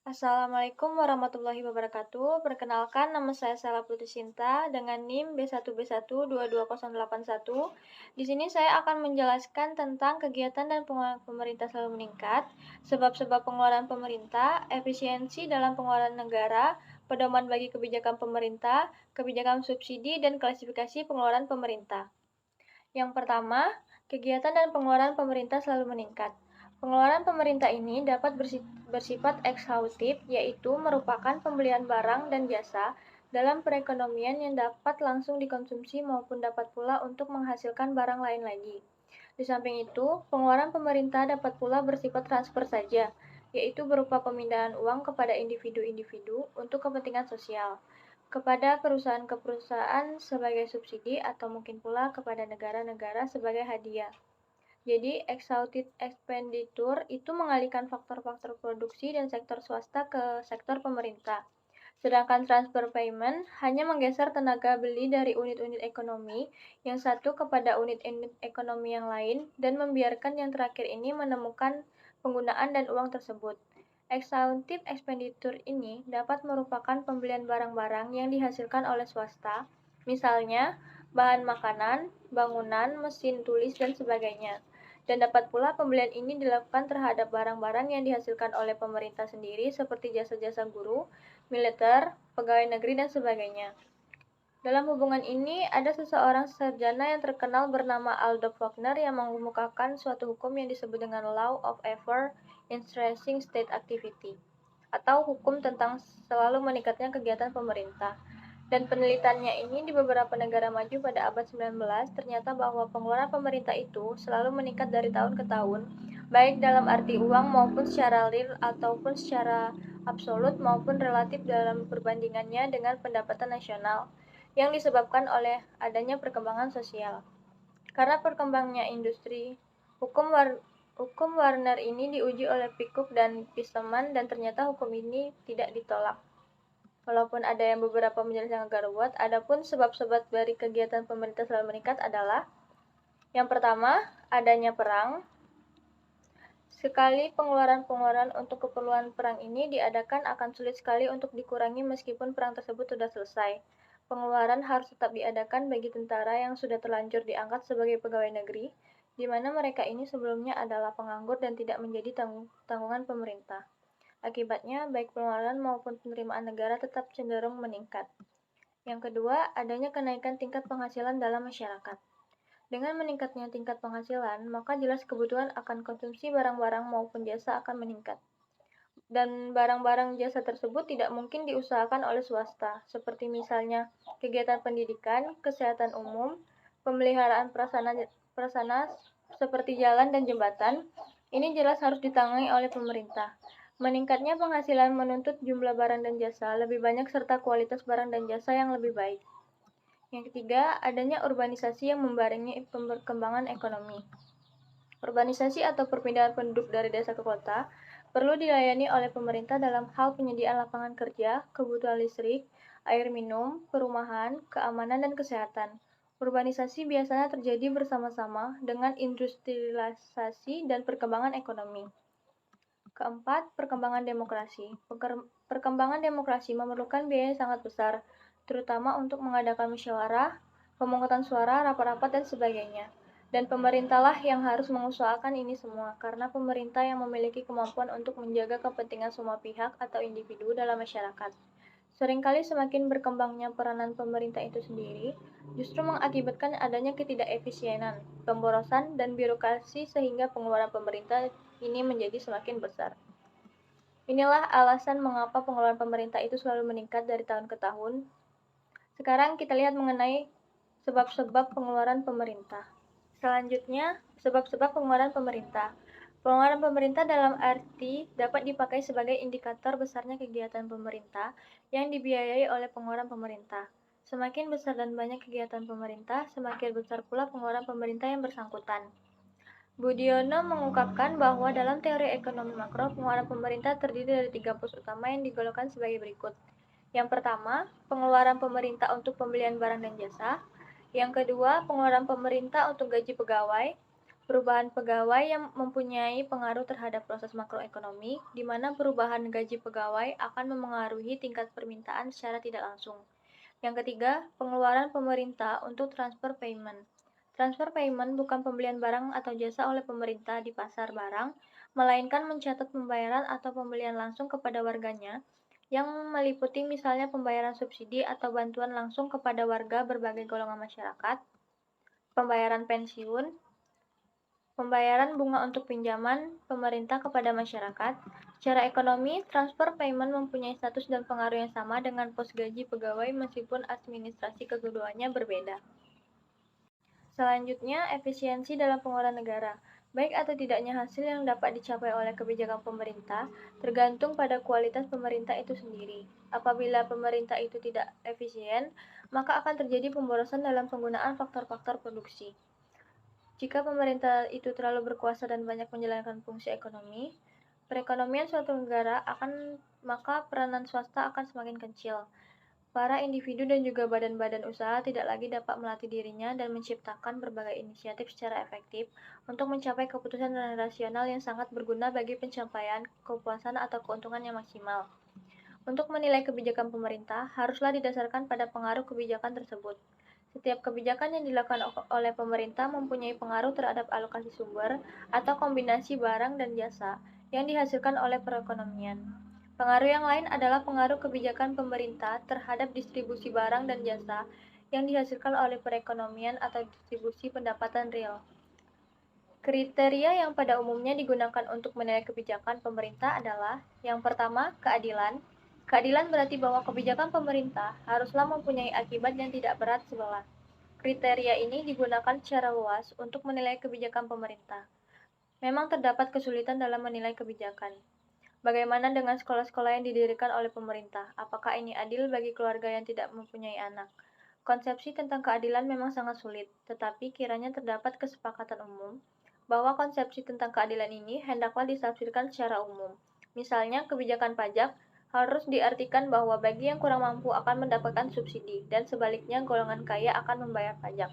Assalamualaikum warahmatullahi wabarakatuh. Perkenalkan, nama saya Sela Putri Sinta dengan NIM B1B1 22081. Di sini saya akan menjelaskan tentang kegiatan dan pengeluaran pemerintah selalu meningkat, sebab-sebab pengeluaran pemerintah, efisiensi dalam pengeluaran negara, pedoman bagi kebijakan pemerintah, kebijakan subsidi, dan klasifikasi pengeluaran pemerintah. Yang pertama, kegiatan dan pengeluaran pemerintah selalu meningkat. Pengeluaran pemerintah ini dapat bersifat ekshaustif, yaitu merupakan pembelian barang dan jasa dalam perekonomian yang dapat langsung dikonsumsi maupun dapat pula untuk menghasilkan barang lain lagi. Di samping itu, pengeluaran pemerintah dapat pula bersifat transfer saja, yaitu berupa pemindahan uang kepada individu-individu untuk kepentingan sosial, kepada perusahaan ke perusahaan sebagai subsidi atau mungkin pula kepada negara-negara sebagai hadiah. Jadi, exhausted expenditure itu mengalihkan faktor-faktor produksi dan sektor swasta ke sektor pemerintah. Sedangkan transfer payment hanya menggeser tenaga beli dari unit-unit ekonomi yang satu kepada unit-unit ekonomi yang lain dan membiarkan yang terakhir ini menemukan penggunaan dan uang tersebut. Exhaustive expenditure ini dapat merupakan pembelian barang-barang yang dihasilkan oleh swasta, misalnya bahan makanan, bangunan, mesin tulis, dan sebagainya. Dan dapat pula pembelian ini dilakukan terhadap barang-barang yang dihasilkan oleh pemerintah sendiri seperti jasa-jasa guru, militer, pegawai negeri, dan sebagainya. Dalam hubungan ini, ada seseorang sarjana yang terkenal bernama Aldo Faulkner yang mengemukakan suatu hukum yang disebut dengan Law of Ever Increasing State Activity, atau hukum tentang selalu meningkatnya kegiatan pemerintah. Dan penelitiannya ini di beberapa negara maju pada abad 19 ternyata bahwa pengeluaran pemerintah itu selalu meningkat dari tahun ke tahun, baik dalam arti uang maupun secara real ataupun secara absolut maupun relatif dalam perbandingannya dengan pendapatan nasional yang disebabkan oleh adanya perkembangan sosial. Karena perkembangannya industri, hukum Warner ini diuji oleh Pickuk dan Pisteman dan ternyata hukum ini tidak ditolak. Walaupun ada yang beberapa penjelasan agak ruwet, adapun sebab-sebab dari kegiatan pemerintah selalu meningkat adalah yang pertama, adanya perang. Sekali pengeluaran-pengeluaran untuk keperluan perang ini diadakan akan sulit sekali untuk dikurangi meskipun perang tersebut sudah selesai. Pengeluaran harus tetap diadakan bagi tentara yang sudah terlanjur diangkat sebagai pegawai negeri, di mana mereka ini sebelumnya adalah penganggur dan tidak menjadi tanggungan pemerintah. Akibatnya, baik pengeluaran maupun penerimaan negara tetap cenderung meningkat. Yang kedua, adanya kenaikan tingkat penghasilan dalam masyarakat. Dengan meningkatnya tingkat penghasilan, maka jelas kebutuhan akan konsumsi barang-barang maupun jasa akan meningkat. Dan barang-barang jasa tersebut tidak mungkin diusahakan oleh swasta, seperti misalnya kegiatan pendidikan, kesehatan umum, pemeliharaan prasarana seperti jalan dan jembatan. Ini jelas harus ditangani oleh pemerintah. Meningkatnya penghasilan menuntut jumlah barang dan jasa lebih banyak serta kualitas barang dan jasa yang lebih baik. Yang ketiga, adanya urbanisasi yang membarengi perkembangan ekonomi. Urbanisasi atau perpindahan penduduk dari desa ke kota perlu dilayani oleh pemerintah dalam hal penyediaan lapangan kerja, kebutuhan listrik, air minum, perumahan, keamanan, dan kesehatan. Urbanisasi biasanya terjadi bersama-sama dengan industrialisasi dan perkembangan ekonomi. Keempat, perkembangan demokrasi. Perkembangan demokrasi memerlukan biaya yang sangat besar, terutama untuk mengadakan musyawarah, pemungutan suara, rapat-rapat, dan sebagainya. Dan pemerintahlah yang harus mengusahakan ini semua, karena pemerintah yang memiliki kemampuan untuk menjaga kepentingan semua pihak atau individu dalam masyarakat. Seringkali semakin berkembangnya peranan pemerintah itu sendiri, justru mengakibatkan adanya ketidakefisienan, pemborosan, dan birokrasi sehingga pengeluaran pemerintah ini menjadi semakin besar. Inilah alasan mengapa pengeluaran pemerintah itu selalu meningkat dari tahun ke tahun. Sekarang kita lihat mengenai sebab-sebab pengeluaran pemerintah. Selanjutnya, sebab-sebab pengeluaran pemerintah. Pengeluaran pemerintah dalam arti dapat dipakai sebagai indikator besarnya kegiatan pemerintah yang dibiayai oleh pengeluaran pemerintah. Semakin besar dan banyak kegiatan pemerintah, semakin besar pula pengeluaran pemerintah yang bersangkutan. Budiono mengungkapkan bahwa dalam teori ekonomi makro, pengeluaran pemerintah terdiri dari 3 pos utama yang digolongkan sebagai berikut. Yang pertama, pengeluaran pemerintah untuk pembelian barang dan jasa. Yang kedua, pengeluaran pemerintah untuk gaji pegawai. Perubahan pegawai yang mempunyai pengaruh terhadap proses makroekonomi, di mana perubahan gaji pegawai akan memengaruhi tingkat permintaan secara tidak langsung. Yang ketiga, pengeluaran pemerintah untuk transfer payment. Transfer payment bukan pembelian barang atau jasa oleh pemerintah di pasar barang, melainkan mencatat pembayaran atau pembelian langsung kepada warganya, yang meliputi misalnya pembayaran subsidi atau bantuan langsung kepada warga berbagai golongan masyarakat, pembayaran pensiun, pembayaran bunga untuk pinjaman pemerintah kepada masyarakat. Secara ekonomi, transfer payment mempunyai status dan pengaruh yang sama dengan pos gaji pegawai meskipun administrasi keduanya berbeda. Selanjutnya, efisiensi dalam pengeluaran negara. Baik atau tidaknya hasil yang dapat dicapai oleh kebijakan pemerintah tergantung pada kualitas pemerintah itu sendiri. Apabila pemerintah itu tidak efisien, maka akan terjadi pemborosan dalam penggunaan faktor-faktor produksi. Jika pemerintah itu terlalu berkuasa dan banyak menjalankan fungsi ekonomi, perekonomian suatu negara maka peranan swasta akan semakin kecil. Para individu dan juga badan-badan usaha tidak lagi dapat melatih dirinya dan menciptakan berbagai inisiatif secara efektif untuk mencapai keputusan rasional yang sangat berguna bagi pencapaian kepuasan atau keuntungan yang maksimal. Untuk menilai kebijakan pemerintah, haruslah didasarkan pada pengaruh kebijakan tersebut. Setiap kebijakan yang dilakukan oleh pemerintah mempunyai pengaruh terhadap alokasi sumber atau kombinasi barang dan jasa yang dihasilkan oleh perekonomian. Pengaruh yang lain adalah pengaruh kebijakan pemerintah terhadap distribusi barang dan jasa yang dihasilkan oleh perekonomian atau distribusi pendapatan real. Kriteria yang pada umumnya digunakan untuk menilai kebijakan pemerintah adalah: yang pertama, keadilan. Keadilan berarti bahwa kebijakan pemerintah haruslah mempunyai akibat yang tidak berat sebelah. Kriteria ini digunakan secara luas untuk menilai kebijakan pemerintah. Memang terdapat kesulitan dalam menilai kebijakan. Bagaimana dengan sekolah-sekolah yang didirikan oleh pemerintah? Apakah ini adil bagi keluarga yang tidak mempunyai anak? Konsepsi tentang keadilan memang sangat sulit, tetapi kiranya terdapat kesepakatan umum bahwa konsepsi tentang keadilan ini hendaklah ditafsirkan secara umum. Misalnya, kebijakan pajak harus diartikan bahwa bagi yang kurang mampu akan mendapatkan subsidi, dan sebaliknya golongan kaya akan membayar pajak.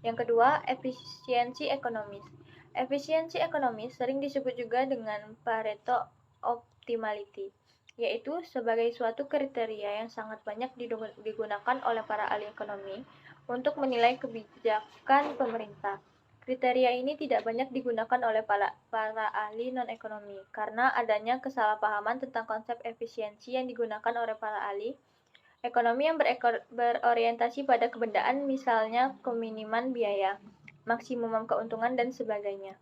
Yang kedua, efisiensi ekonomis. Efisiensi ekonomis sering disebut juga dengan Pareto optimality, yaitu sebagai suatu kriteria yang sangat banyak digunakan oleh para ahli ekonomi untuk menilai kebijakan pemerintah. Kriteria ini tidak banyak digunakan oleh para ahli non-ekonomi karena adanya kesalahpahaman tentang konsep efisiensi yang digunakan oleh para ahli ekonomi yang berorientasi pada kebendaan, misalnya keminiman biaya, maksimum keuntungan, dan sebagainya.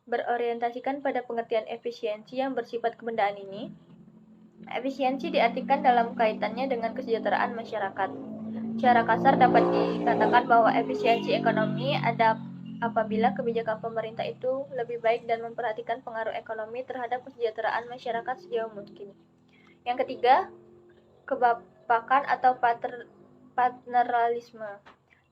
Berorientasikan pada pengertian efisiensi yang bersifat kebendaan ini, efisiensi diartikan dalam kaitannya dengan kesejahteraan masyarakat. Secara kasar dapat dikatakan bahwa efisiensi ekonomi ada apabila kebijakan pemerintah itu lebih baik dan memperhatikan pengaruh ekonomi terhadap kesejahteraan masyarakat sejauh mungkin. Yang ketiga, kebapakan atau paternalisme.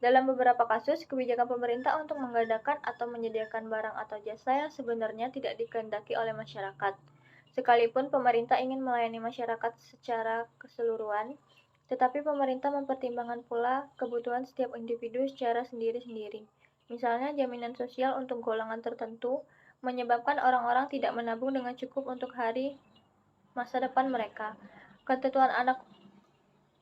Dalam beberapa kasus, kebijakan pemerintah untuk mengadakan atau menyediakan barang atau jasa yang sebenarnya tidak dikehendaki oleh masyarakat. Sekalipun pemerintah ingin melayani masyarakat secara keseluruhan, tetapi pemerintah mempertimbangkan pula kebutuhan setiap individu secara sendiri-sendiri. Misalnya, jaminan sosial untuk golongan tertentu menyebabkan orang-orang tidak menabung dengan cukup untuk hari masa depan mereka. Ketentuan anak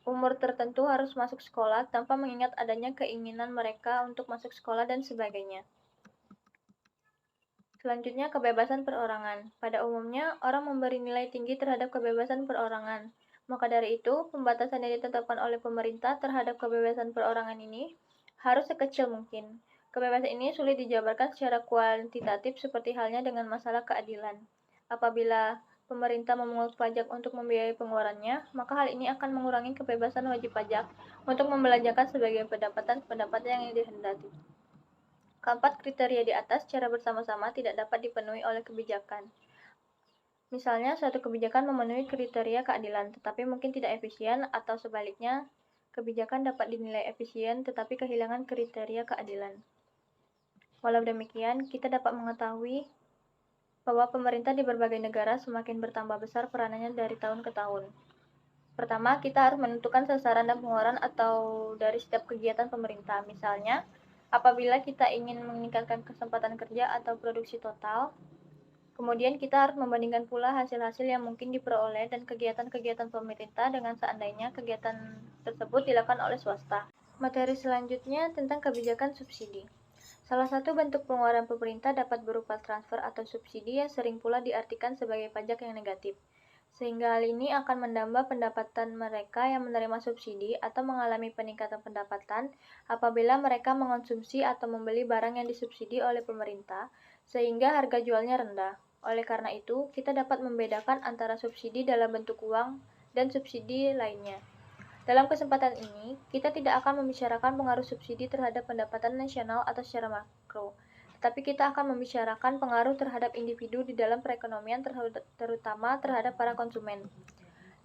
umur tertentu harus masuk sekolah tanpa mengingat adanya keinginan mereka untuk masuk sekolah dan sebagainya. Selanjutnya, kebebasan perorangan. Pada umumnya, orang memberi nilai tinggi terhadap kebebasan perorangan. Maka dari itu, pembatasan yang ditetapkan oleh pemerintah terhadap kebebasan perorangan ini harus sekecil mungkin. Kebebasan ini sulit dijabarkan secara kuantitatif seperti halnya dengan masalah keadilan. Apabila pemerintah memungut pajak untuk membiayai pengeluarannya, maka hal ini akan mengurangi kebebasan wajib pajak untuk membelanjakan sebagian pendapatan yang dihendaki. Keempat kriteria di atas secara bersama-sama tidak dapat dipenuhi oleh kebijakan. Misalnya, suatu kebijakan memenuhi kriteria keadilan, tetapi mungkin tidak efisien, atau sebaliknya, kebijakan dapat dinilai efisien tetapi kehilangan kriteria keadilan. Walau demikian, kita dapat mengetahui bahwa pemerintah di berbagai negara semakin bertambah besar peranannya dari tahun ke tahun. Pertama, kita harus menentukan sasaran dan pengeluaran atau dari setiap kegiatan pemerintah. Misalnya, Apabila kita ingin meningkatkan kesempatan kerja atau produksi total, kemudian kita harus membandingkan pula hasil-hasil yang mungkin diperoleh dan kegiatan-kegiatan pemerintah dengan seandainya kegiatan tersebut dilakukan oleh swasta. Materi selanjutnya tentang kebijakan subsidi. Salah satu bentuk pengeluaran pemerintah dapat berupa transfer atau subsidi yang sering pula diartikan sebagai pajak yang negatif. Sehingga hal ini akan menambah pendapatan mereka yang menerima subsidi atau mengalami peningkatan pendapatan apabila mereka mengonsumsi atau membeli barang yang disubsidi oleh pemerintah, sehingga harga jualnya rendah. Oleh karena itu, kita dapat membedakan antara subsidi dalam bentuk uang dan subsidi lainnya. Dalam kesempatan ini, kita tidak akan membicarakan pengaruh subsidi terhadap pendapatan nasional atau secara makro, tetapi kita akan membicarakan pengaruh terhadap individu di dalam perekonomian terutama terhadap para konsumen.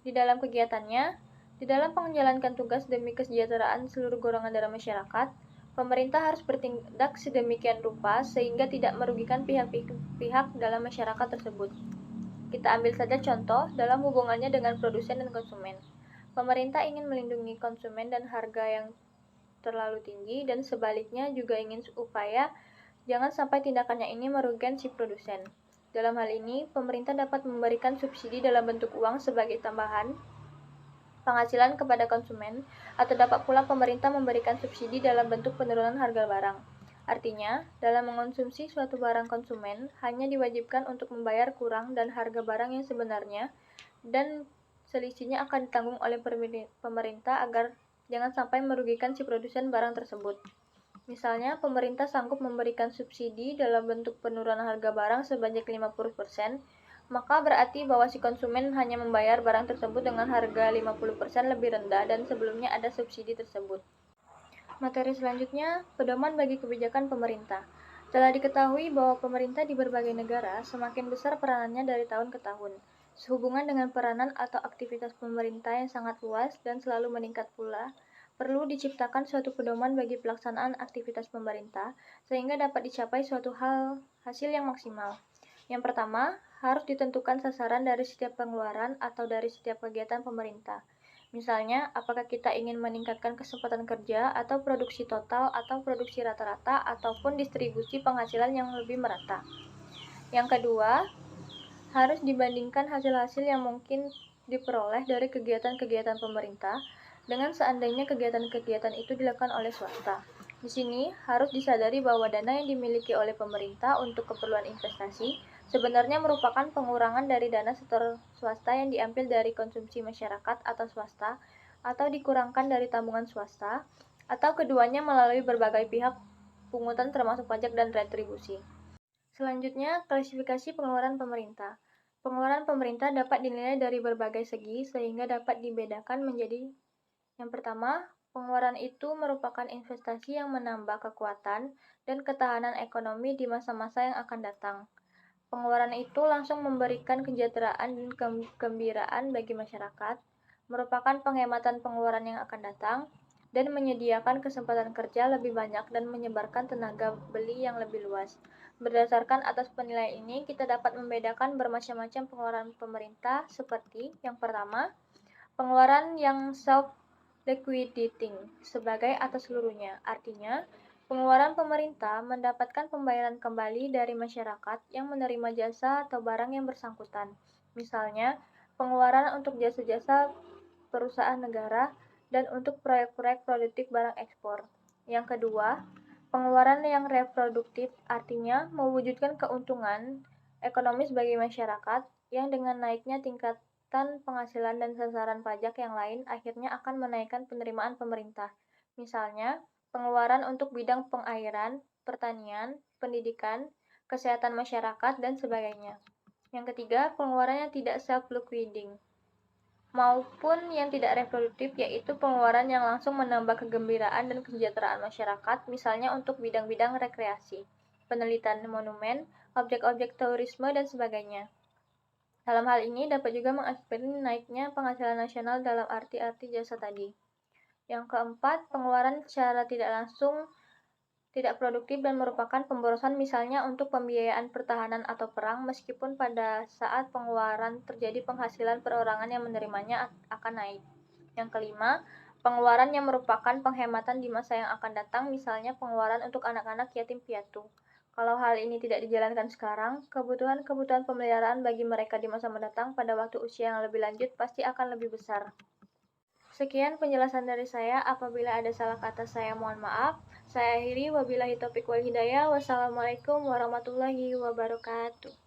Di dalam kegiatannya, di dalam menjalankan tugas demi kesejahteraan seluruh golongan dalam masyarakat, pemerintah harus bertindak sedemikian rupa sehingga tidak merugikan pihak-pihak dalam masyarakat tersebut. Kita ambil saja contoh dalam hubungannya dengan produsen dan konsumen. Pemerintah ingin melindungi konsumen dan harga yang terlalu tinggi, dan sebaliknya juga ingin upaya jangan sampai tindakannya ini merugikan si produsen. Dalam hal ini, pemerintah dapat memberikan subsidi dalam bentuk uang sebagai tambahan penghasilan kepada konsumen, atau dapat pula pemerintah memberikan subsidi dalam bentuk penurunan harga barang. Artinya, dalam mengonsumsi suatu barang konsumen hanya diwajibkan untuk membayar kurang dan harga barang yang sebenarnya, dan selisihnya akan ditanggung oleh pemerintah agar jangan sampai merugikan si produsen barang tersebut. Misalnya, pemerintah sanggup memberikan subsidi dalam bentuk penurunan harga barang sebanyak 50%, maka berarti bahwa si konsumen hanya membayar barang tersebut dengan harga 50% lebih rendah dan sebelumnya ada subsidi tersebut. Materi selanjutnya, pedoman bagi kebijakan pemerintah. Telah diketahui bahwa pemerintah di berbagai negara semakin besar peranannya dari tahun ke tahun. Sehubungan dengan peranan atau aktivitas pemerintah yang sangat luas dan selalu meningkat pula, perlu diciptakan suatu pedoman bagi pelaksanaan aktivitas pemerintah sehingga dapat dicapai suatu hasil yang maksimal. Yang pertama, harus ditentukan sasaran dari setiap pengeluaran atau dari setiap kegiatan pemerintah. Misalnya, apakah kita ingin meningkatkan kesempatan kerja atau produksi total atau produksi rata-rata ataupun distribusi penghasilan yang lebih merata. Yang kedua, harus dibandingkan hasil-hasil yang mungkin diperoleh dari kegiatan-kegiatan pemerintah dengan seandainya kegiatan-kegiatan itu dilakukan oleh swasta. Di sini harus disadari bahwa dana yang dimiliki oleh pemerintah untuk keperluan investasi sebenarnya merupakan pengurangan dari dana setor swasta yang diambil dari konsumsi masyarakat atau swasta, atau dikurangkan dari tabungan swasta, atau keduanya melalui berbagai pihak pungutan termasuk pajak dan retribusi. Selanjutnya, klasifikasi pengeluaran pemerintah. Pengeluaran pemerintah dapat dinilai dari berbagai segi sehingga dapat dibedakan menjadi: yang pertama, pengeluaran itu merupakan investasi yang menambah kekuatan dan ketahanan ekonomi di masa-masa yang akan datang. Pengeluaran itu langsung memberikan kesejahteraan dan kegembiraan bagi masyarakat, merupakan penghematan pengeluaran yang akan datang, dan menyediakan kesempatan kerja lebih banyak dan menyebarkan tenaga beli yang lebih luas. Berdasarkan atas penilaian ini, kita dapat membedakan bermacam-macam pengeluaran pemerintah seperti: yang pertama, pengeluaran yang self-liquidating sebagai atas seluruhnya. Artinya, pengeluaran pemerintah mendapatkan pembayaran kembali dari masyarakat yang menerima jasa atau barang yang bersangkutan. Misalnya, pengeluaran untuk jasa-jasa perusahaan negara dan untuk proyek-proyek produktif barang ekspor. Yang kedua, pengeluaran yang reproduktif, artinya mewujudkan keuntungan ekonomis bagi masyarakat yang dengan naiknya tingkatan penghasilan dan sasaran pajak yang lain akhirnya akan menaikkan penerimaan pemerintah. Misalnya, pengeluaran untuk bidang pengairan, pertanian, pendidikan, kesehatan masyarakat, dan sebagainya. Yang ketiga, pengeluaran yang tidak self-liquidating maupun yang tidak reproduktif, yaitu pengeluaran yang langsung menambah kegembiraan dan kesejahteraan masyarakat, misalnya untuk bidang-bidang rekreasi, penelitian monumen, objek-objek turisme, dan sebagainya. Dalam hal ini dapat juga mengakibatkan naiknya penghasilan nasional dalam arti-arti jasa tadi. Yang keempat, pengeluaran secara tidak langsung tidak produktif dan merupakan pemborosan, misalnya untuk pembiayaan pertahanan atau perang, meskipun pada saat pengeluaran terjadi penghasilan perorangan yang menerimanya akan naik. Yang kelima, Pengeluaran yang merupakan penghematan di masa yang akan datang, misalnya pengeluaran untuk anak-anak yatim piatu. Kalau hal ini tidak dijalankan sekarang, kebutuhan-kebutuhan pemeliharaan bagi mereka di masa mendatang pada waktu usia yang lebih lanjut pasti akan lebih besar. Sekian penjelasan dari saya. Apabila ada salah kata saya mohon maaf. Saya akhiri, wabillahi taufiq wal hidayah. Wassalamualaikum warahmatullahi wabarakatuh.